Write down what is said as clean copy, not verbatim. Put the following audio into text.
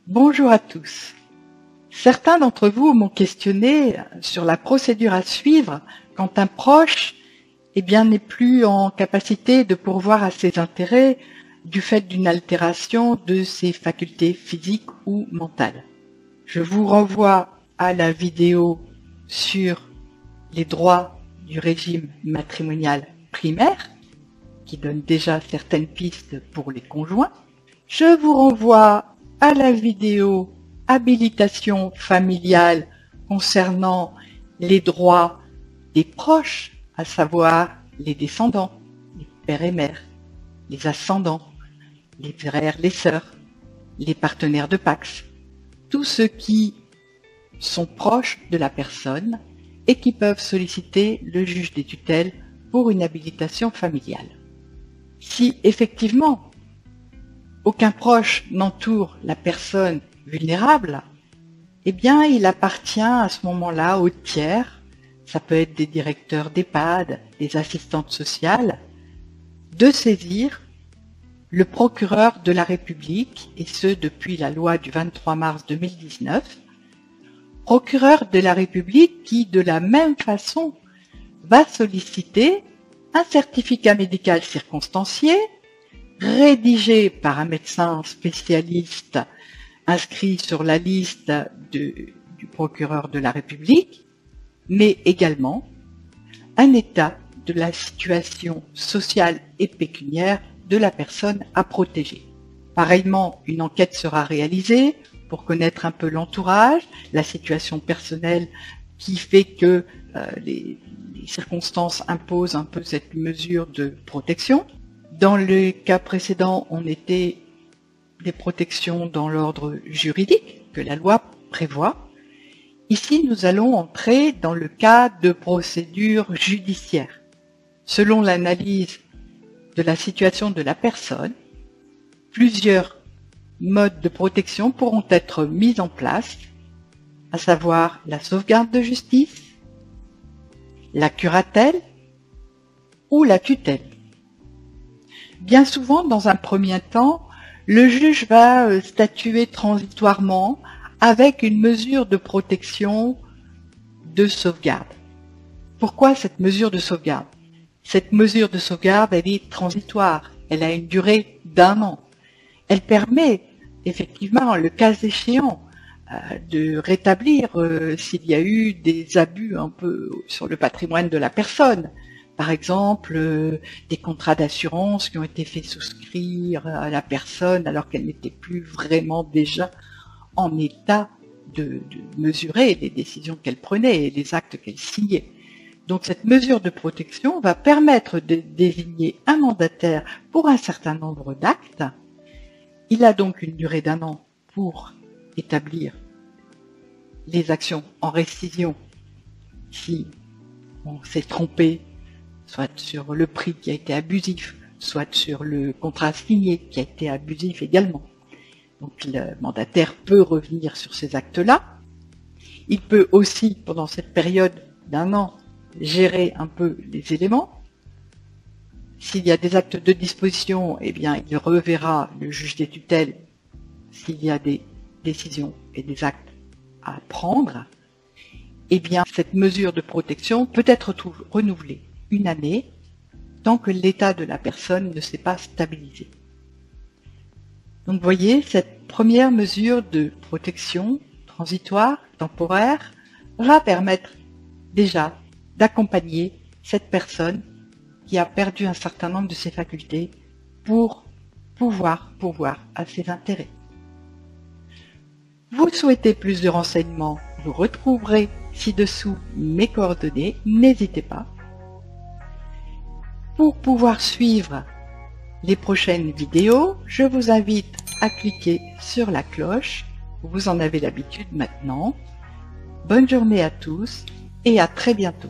Bonjour à tous. Certains d'entre vous m'ont questionné sur la procédure à suivre quand un proche n'est plus en capacité de pourvoir à ses intérêts du fait d'une altération de ses facultés physiques ou mentales. Je vous renvoie à la vidéo sur les droits du régime matrimonial primaire, qui donne déjà certaines pistes pour les conjoints. Je vous renvoie à la vidéo habilitation familiale concernant les droits des proches, à savoir les descendants, les pères et mères, les ascendants, les frères, les sœurs, les partenaires de Pacs, tous ceux qui sont proches de la personne et qui peuvent solliciter le juge des tutelles pour une habilitation familiale. Si effectivement aucun proche n'entoure la personne vulnérable, il appartient à ce moment-là aux tiers, ça peut être des directeurs d'EHPAD, des assistantes sociales, de saisir le procureur de la République, et ce depuis la loi du 23 mars 2019, procureur de la République qui, de la même façon, va solliciter un certificat médical circonstancié, rédigé par un médecin spécialiste inscrit sur la liste du procureur de la République, mais également un état de la situation sociale et pécuniaire de la personne à protéger. Pareillement, une enquête sera réalisée pour connaître un peu l'entourage, la situation personnelle qui fait que les circonstances imposent un peu cette mesure de protection. Dans le cas précédent, on était des protections dans l'ordre juridique que la loi prévoit. Ici, nous allons entrer dans le cas de procédure judiciaire. Selon l'analyse de la situation de la personne, plusieurs modes de protection pourront être mis en place, à savoir la sauvegarde de justice, la curatelle ou la tutelle. Bien souvent, dans un premier temps, le juge va statuer transitoirement avec une mesure de protection de sauvegarde. Pourquoi cette mesure de sauvegarde? Cette mesure de sauvegarde, elle est transitoire, elle a une durée d'1 an. Elle permet, effectivement, le cas échéant, de rétablir s'il y a eu des abus un peu sur le patrimoine de la personne. Par exemple, des contrats d'assurance qui ont été faits souscrire à la personne alors qu'elle n'était plus vraiment déjà en état de mesurer les décisions qu'elle prenait et les actes qu'elle signait. Donc cette mesure de protection va permettre de désigner un mandataire pour un certain nombre d'actes. Il a donc une durée d'1 an pour établir les actions en rescission si on s'est trompé, soit sur le prix qui a été abusif, soit sur le contrat signé qui a été abusif également. Donc le mandataire peut revenir sur ces actes-là. Il peut aussi, pendant cette période d'1 an, gérer un peu les éléments. S'il y a des actes de disposition, il reverra le juge des tutelles s'il y a des décisions et des actes à prendre. Cette mesure de protection peut être renouvelée 1 année tant que l'état de la personne ne s'est pas stabilisé. Donc vous voyez, cette première mesure de protection transitoire, temporaire, va permettre déjà d'accompagner cette personne qui a perdu un certain nombre de ses facultés pour pouvoir pourvoir à ses intérêts. Vous souhaitez plus de renseignements, vous retrouverez ci-dessous mes coordonnées, n'hésitez pas. Pour pouvoir suivre les prochaines vidéos, je vous invite à cliquer sur la cloche, vous en avez l'habitude maintenant. Bonne journée à tous et à très bientôt.